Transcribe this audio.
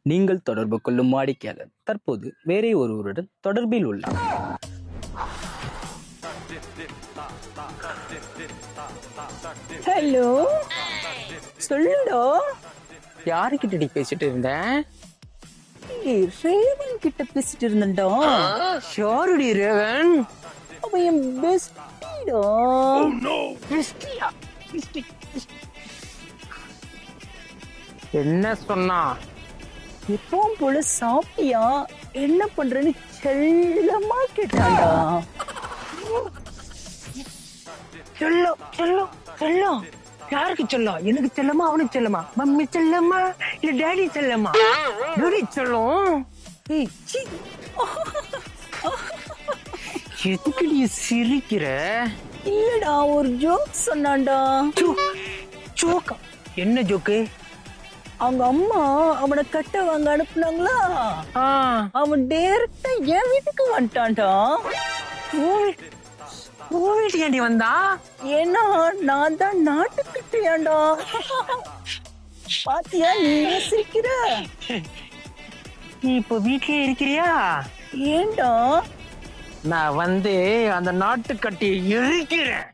நீங்கள் தொடர்பு கொள்ளும் வாடிக்கையாளர் தற்போது வேறே ஒருவருடன் தொடர்பில் உள்ளார். ஹலோ, சொல்லுடா. யாருக்கிட்ட நீ பேசிட்டு இருந்த? ரேவன் கிட்ட பேசிட்டு இருந்தேன்டா. யாருடி ரேவன்? அவன் என் பெஸ்டிடா. பெஸ்டியா? என்ன சொன்னா? எப்பவும் போல சாப்பிட்டியா, என்ன பண்றேன்னு செல்லமா கேட்டான்டா. சொல்லும் சொல்லும் சொல்லும். யாருக்கு சொல்லும்? எனக்கு செல்லமா, அவனுக்கு செல்லமா? மம்மி செல்லமா இல்ல டேடி செல்லமா? டேடி சொல்லும். ஏய், சீ. எதுக்கு நீ சிரிக்கிற? இல்லடா, ஒரு ஜோக் சொன்னான்டா. ஜோக்கா? என்ன ஜோக்கு? அவங்க அம்மா அவனை கட்ட வாங்க அனுப்புனாங்களா, அவன் டைரக்டா என் வீட்டுக்கு வந்துட்டான்டா. வீட்டுக்காண்டி வந்தா? ஏன்னா நான் தான் நாட்டுக்கிட்டியாண்டா. பாத்தியா, நீ சிரிக்கிற. நீ இப்ப வீட்லயே இருக்கிறியா? ஏண்டா? நான் வந்து அந்த நாட்டுக்கட்டியை எரிக்கிறேன்.